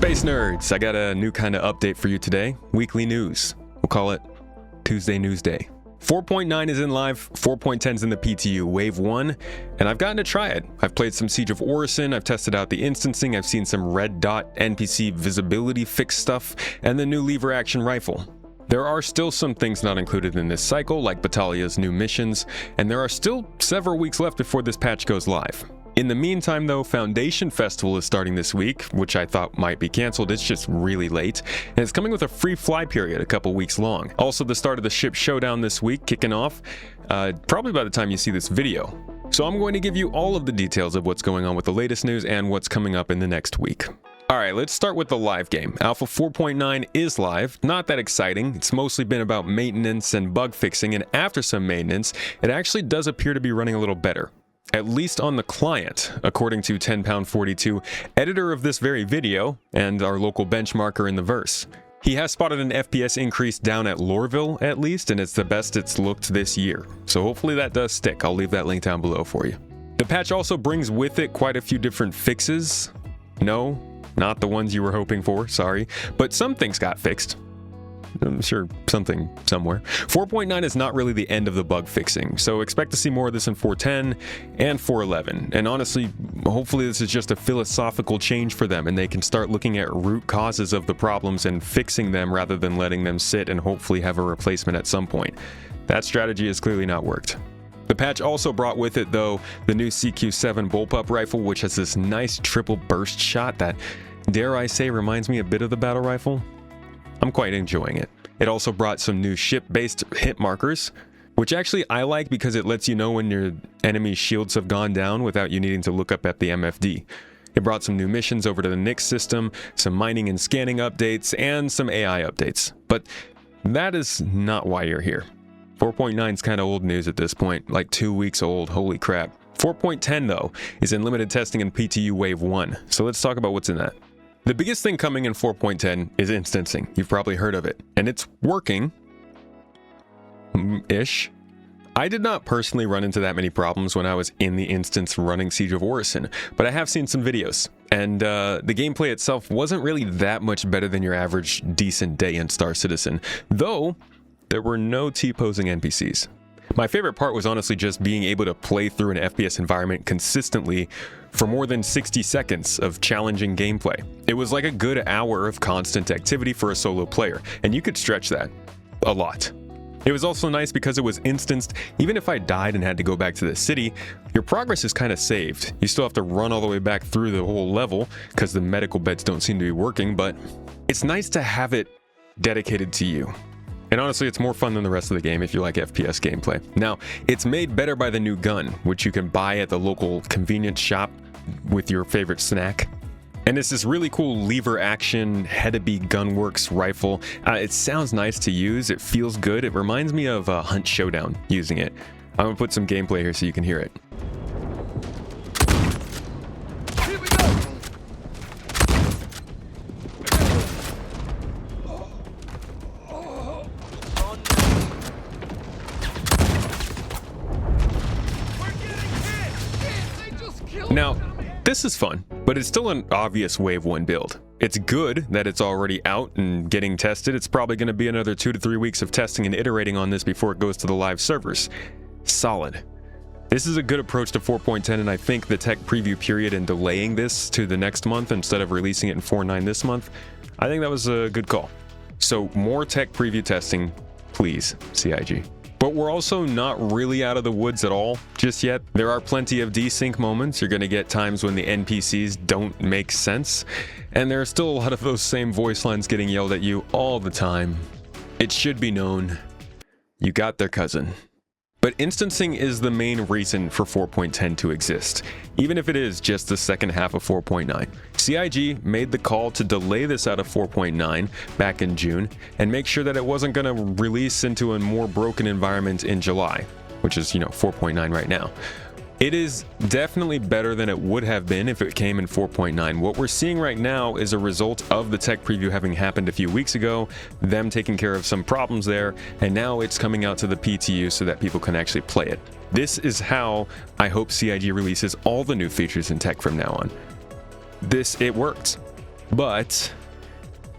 Space Nerds, I got a new kind of update for you today. Weekly news. We'll call it Tuesday News Day. 4.9 is in live, 4.10 is in the PTU, Wave 1, and I've gotten to try it. I've played some Siege of Orison, I've tested out the instancing, I've seen some red dot NPC visibility fix stuff, and the new lever action rifle. There are still some things not included in this cycle, like Batalia's new missions, and there are still several weeks left before this patch goes live. In the meantime though, Foundation Festival is starting this week, which I thought might be cancelled. It's just really late, and it's coming with a free fly period a couple weeks long. Also the start of the ship Showdown this week kicking off, probably by the time you see this video. So I'm going to give you all of the details of what's going on with the latest news and what's coming up in the next week. Alright, let's start with the live game. Alpha 4.9 is live, not that exciting. It's mostly been about maintenance and bug fixing, and after some maintenance, it actually does appear to be running a little better. At least on the client, according to 10#42, editor of this very video, and our local benchmarker in the verse. He has spotted an FPS increase down at Loreville, at least, and it's the best it's looked this year. So hopefully that does stick. I'll leave that link down below for you. The patch also brings with it quite a few different fixes. No, not the ones you were hoping for, sorry, but some things got fixed. I'm sure something somewhere. 4.9 is not really the end of the bug fixing, so expect to see more of this in 4.10 and 4.11. And honestly, hopefully this is just a philosophical change for them and they can start looking at root causes of the problems and fixing them rather than letting them sit and hopefully have a replacement at some point. That strategy has clearly not worked. The patch also brought with it, though, the new CQ7 bullpup rifle, which has this nice triple burst shot that, dare I say, reminds me a bit of the battle rifle. I'm quite enjoying it. It also brought some new ship-based hit markers, which actually I like because it lets you know when your enemy's shields have gone down without you needing to look up at the MFD. It brought some new missions over to the Nix system, some mining and scanning updates, and some AI updates. But that is not why you're here. 4.9 is kind of old news at this point, like 2 weeks old, holy crap. 4.10 though is in limited testing in PTU Wave 1, so let's talk about what's in that. The biggest thing coming in 4.10 is instancing. You've probably heard of it, and it's working ish. I did not personally run into that many problems when I was in the instance running Siege of Orison, but I have seen some videos, and the gameplay itself wasn't really that much better than your average decent day in Star Citizen, though there were no T-posing NPCs. My favorite part was honestly just being able to play through an FPS environment consistently for more than 60 seconds of challenging gameplay. It was like a good hour of constant activity for a solo player, and you could stretch that a lot. It was also nice because it was instanced. Even if I died and had to go back to the city, your progress is kind of saved. You still have to run all the way back through the whole level because the medical beds don't seem to be working, but it's nice to have it dedicated to you. And honestly, it's more fun than the rest of the game if you like FPS gameplay. Now, it's made better by the new gun, which you can buy at the local convenience shop with your favorite snack. And it's this really cool lever action Hedeby Gunworks rifle. It sounds nice to use, it feels good. It reminds me of Hunt Showdown using it. I'm gonna put some gameplay here so you can hear it. Here we go. Now, this is fun, but it's still an obvious Wave 1 build. It's good that it's already out and getting tested. It's probably going to be another 2 to 3 weeks of testing and iterating on this before it goes to the live servers. Solid. This is a good approach to 4.10, and I think the tech preview period and delaying this to the next month instead of releasing it in 4.9 this month, I think that was a good call. So more tech preview testing, please, CIG. But we're also not really out of the woods at all just yet. There are plenty of desync moments. You're going to get times when the NPCs don't make sense, and there are still a lot of those same voice lines getting yelled at you all the time. It should be known, you got their cousin. But instancing is the main reason for 4.10 to exist, even if it is just the second half of 4.9. CIG made the call to delay this out of 4.9 back in June and make sure that it wasn't going to release into a more broken environment in July, which is, 4.9 right now. It is definitely better than it would have been if it came in 4.9. What we're seeing right now is a result of the tech preview having happened a few weeks ago, them taking care of some problems there, and now it's coming out to the PTU so that people can actually play it. This is how I hope CIG releases all the new features and tech from now on. It worked. But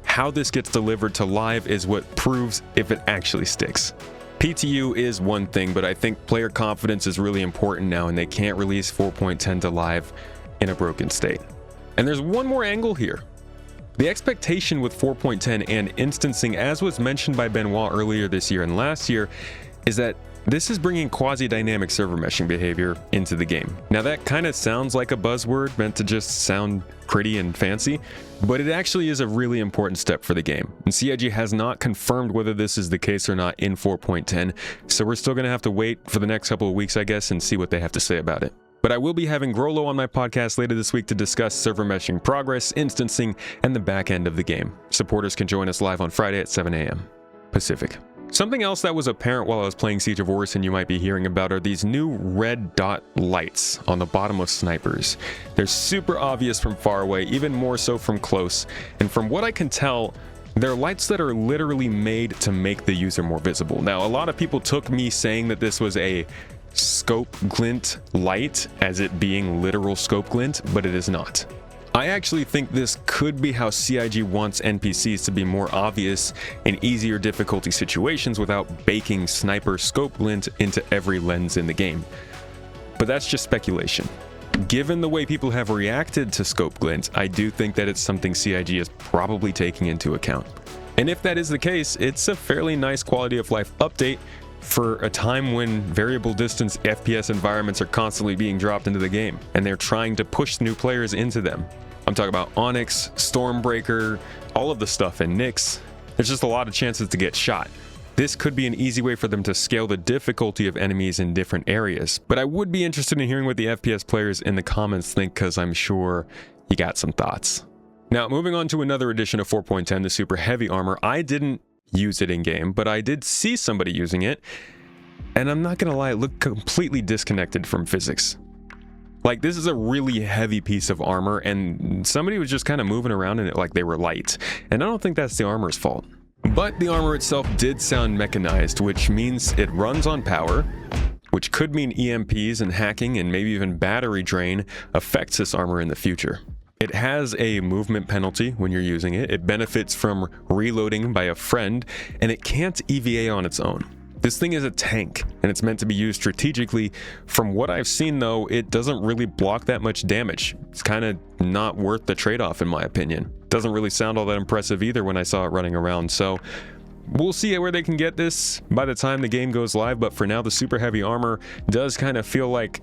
how this gets delivered to live is what proves if it actually sticks. PTU is one thing, but I think player confidence is really important now, and they can't release 4.10 to live in a broken state. And there's one more angle here. The expectation with 4.10 and instancing, as was mentioned by Benoit earlier this year and last year, is that this is bringing quasi-dynamic server meshing behavior into the game. Now that kind of sounds like a buzzword meant to just sound pretty and fancy, but it actually is a really important step for the game. And CIG has not confirmed whether this is the case or not in 4.10, so we're still going to have to wait for the next couple of weeks, I guess, and see what they have to say about it. But I will be having Grolo on my podcast later this week to discuss server meshing progress, instancing, and the back end of the game. Supporters can join us live on Friday at 7 a.m. Pacific. Something else that was apparent while I was playing Siege of Orison you might be hearing about are these new red dot lights on the bottom of snipers. They're super obvious from far away, even more so from close, and from what I can tell, they're lights that are literally made to make the user more visible. Now, a lot of people took me saying that this was a scope glint light as it being literal scope glint, but it is not. I actually think this could be how CIG wants NPCs to be more obvious in easier difficulty situations without baking sniper scope glint into every lens in the game. But that's just speculation. Given the way people have reacted to scope glint, I do think that it's something CIG is probably taking into account. And if that is the case, it's a fairly nice quality of life update for a time when variable distance FPS environments are constantly being dropped into the game, and they're trying to push new players into them. I'm talking about Onyx, Stormbreaker, all of the stuff in Nyx. There's just a lot of chances to get shot. This could be an easy way for them to scale the difficulty of enemies in different areas, but I would be interested in hearing what the FPS players in the comments think, because I'm sure you got some thoughts. Now, moving on to another edition of 4.10, the Super Heavy Armor. I didn't use it in game, but I did see somebody using it, and I'm not gonna lie, it looked completely disconnected from physics. Like, this is a really heavy piece of armor, and somebody was just kind of moving around in it like they were light, and I don't think that's the armor's fault. But the armor itself did sound mechanized, which means it runs on power, which could mean EMPs and hacking and maybe even battery drain affects this armor in the future. It has a movement penalty when you're using it, it benefits from reloading by a friend, and it can't EVA on its own. This thing is a tank, and it's meant to be used strategically. From what I've seen though, it doesn't really block that much damage. It's kind of not worth the trade-off in my opinion. Doesn't really sound all that impressive either when I saw it running around, so we'll see where they can get this by the time the game goes live, but for now the Super Heavy Armor does kind of feel like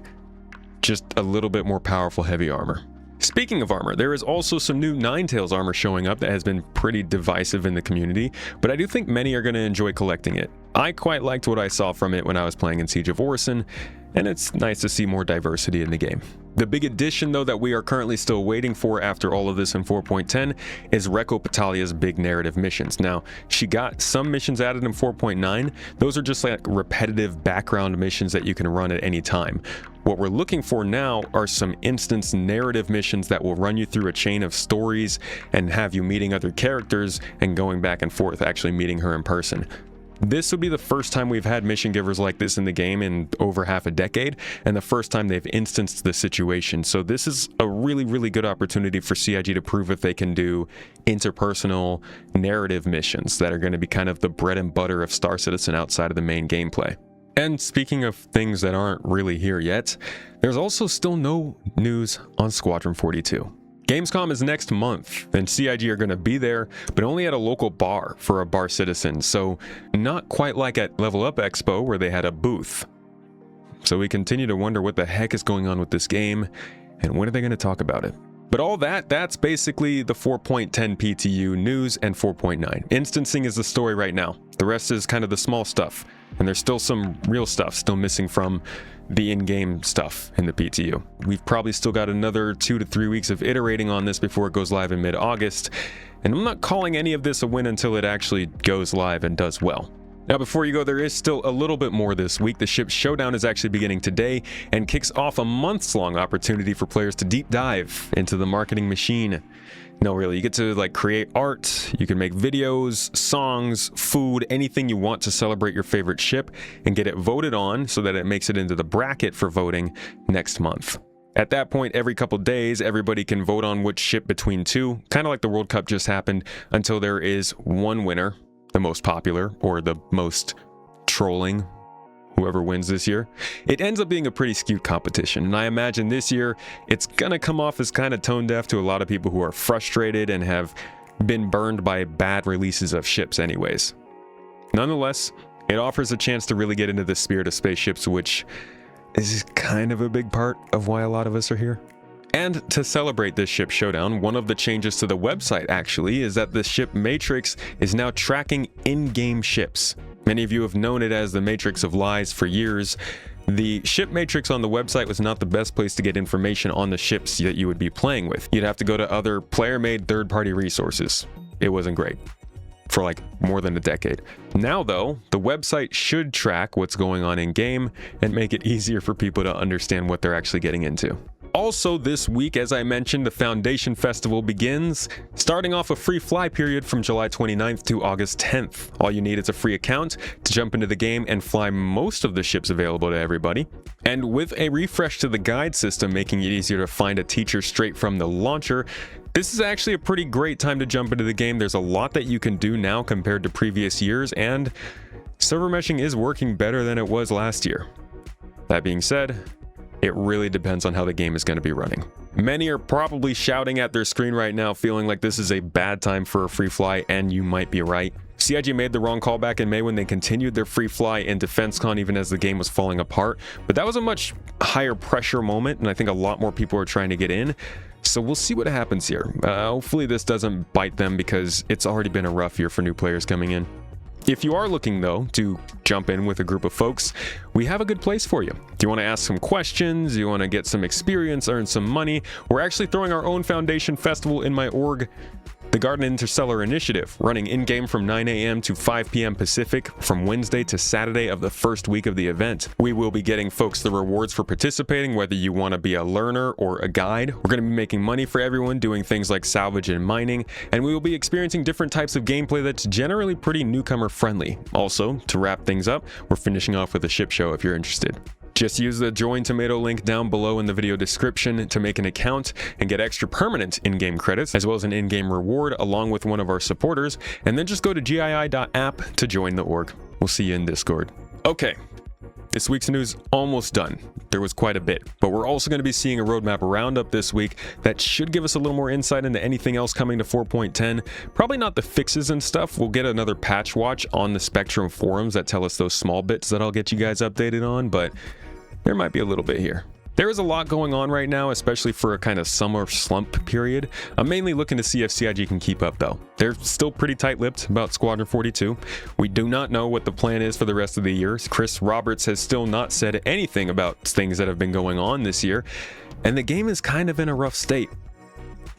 just a little bit more powerful heavy armor. Speaking of armor, there is also some new Ninetales armor showing up that has been pretty divisive in the community, but I do think many are going to enjoy collecting it. I quite liked what I saw from it when I was playing in Siege of Orison, and it's nice to see more diversity in the game. The big addition though that we are currently still waiting for after all of this in 4.10 is Reko Patalia's big narrative missions. Now, she got some missions added in 4.9. Those are just like repetitive background missions that you can run at any time. What we're looking for now are some instance narrative missions that will run you through a chain of stories and have you meeting other characters and going back and forth, actually meeting her in person. This would be the first time we've had mission givers like this in the game in over half a decade, and the first time they've instanced the situation. So this is a really good opportunity for CIG to prove if they can do interpersonal narrative missions that are going to be kind of the bread and butter of Star Citizen outside of the main gameplay. And speaking of things that aren't really here yet, there's also still no news on Squadron 42. Gamescom is next month, and CIG are going to be there, but only at a local bar for a bar citizen, so not quite like at Level Up Expo where they had a booth. So we continue to wonder what the heck is going on with this game, and when are they going to talk about it? But all that's basically the 4.10 PTU news and 4.9. Instancing is the story right now. The rest is kind of the small stuff, and there's still some real stuff still missing from the in-game stuff in the PTU. We've probably still got another 2 to 3 weeks of iterating on this before it goes live in mid-August, and I'm not calling any of this a win until it actually goes live and does well. Now, before you go, there is still a little bit more this week. The ship's Showdown is actually beginning today and kicks off a months-long opportunity for players to deep dive into the marketing machine. No, really, you get to create art, you can make videos, songs, food, anything you want to celebrate your favorite ship and get it voted on so that it makes it into the bracket for voting next month. At that point, every couple days, everybody can vote on which ship between two, kind of like the World Cup just happened, until there is one winner, the most popular, or the most trolling, whoever wins this year. It ends up being a pretty skewed competition, and I imagine this year, it's gonna come off as kind of tone deaf to a lot of people who are frustrated and have been burned by bad releases of ships anyways. Nonetheless, it offers a chance to really get into the spirit of spaceships, which is kind of a big part of why a lot of us are here. And to celebrate this ship showdown, one of the changes to the website actually is that the ship matrix is now tracking in-game ships. Many of you have known it as the Matrix of Lies for years. The ship matrix on the website was not the best place to get information on the ships that you would be playing with. You'd have to go to other player-made third-party resources. It wasn't great for like more than a decade. Now though, the website should track what's going on in game and make it easier for people to understand what they're actually getting into. Also this week, as I mentioned, the Foundation Festival begins, starting off a free fly period from July 29th to August 10th. All you need is a free account to jump into the game and fly most of the ships available to everybody. And with a refresh to the guide system making it easier to find a teacher straight from the launcher, this is actually a pretty great time to jump into the game. There's a lot that you can do now compared to previous years, and server meshing is working better than it was last year. That being said, it really depends on how the game is going to be running. Many are probably shouting at their screen right now, feeling like this is a bad time for a free fly, and you might be right. CIG made the wrong call back in May when they continued their free fly into FenceCon even as the game was falling apart, but that was a much higher pressure moment, and I think a lot more people are trying to get in. So we'll see what happens here. Hopefully this doesn't bite them because it's already been a rough year for new players coming in. If you are looking though to jump in with a group of folks, we have a good place for you. Do you want to ask some questions? Do you want to get some experience, earn some money? We're actually throwing our own Foundation Festival in my org, the Garden Interstellar Initiative, running in-game from 9 a.m. to 5 p.m. Pacific from Wednesday to Saturday of the first week of the event. We will be getting folks the rewards for participating, whether you want to be a learner or a guide. We're going to be making money for everyone, doing things like salvage and mining, and we will be experiencing different types of gameplay that's generally pretty newcomer friendly. Also, to wrap things up, we're finishing off with a ship show if you're interested. Just use the Join Tomato link down below in the video description to make an account and get extra permanent in-game credits, as well as an in-game reward along with one of our supporters, and then just go to gii.app to join the org. We'll see you in Discord. Okay, this week's news almost done. There was quite a bit, but we're also going to be seeing a roadmap roundup this week that should give us a little more insight into anything else coming to 4.10. Probably not the fixes and stuff. We'll get another patch watch on the Spectrum forums that tell us those small bits that I'll get you guys updated on, but there might be a little bit here. There is a lot going on right now, especially for a kind of summer slump period. I'm mainly looking to see if CIG can keep up though. They're still pretty tight-lipped about Squadron 42. We do not know what the plan is for the rest of the year. Chris Roberts has still not said anything about things that have been going on this year, and the game is kind of in a rough state.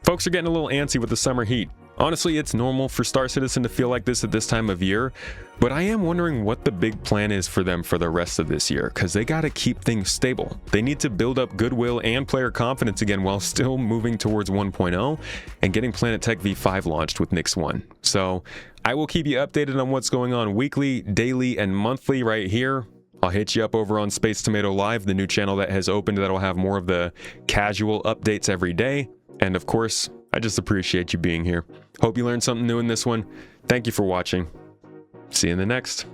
Folks are getting a little antsy with the summer heat. Honestly, it's normal for Star Citizen to feel like this at this time of year, but I am wondering what the big plan is for them for the rest of this year, because they got to keep things stable. They need to build up goodwill and player confidence again while still moving towards 1.0 and getting Planet Tech V5 launched with Nix 1. So I will keep you updated on what's going on weekly, daily, and monthly right here. I'll hit you up over on Space Tomato Live, the new channel that has opened that'll have more of the casual updates every day. And of course, I just appreciate you being here. Hope you learned something new in this one. Thank you for watching. See you in the next.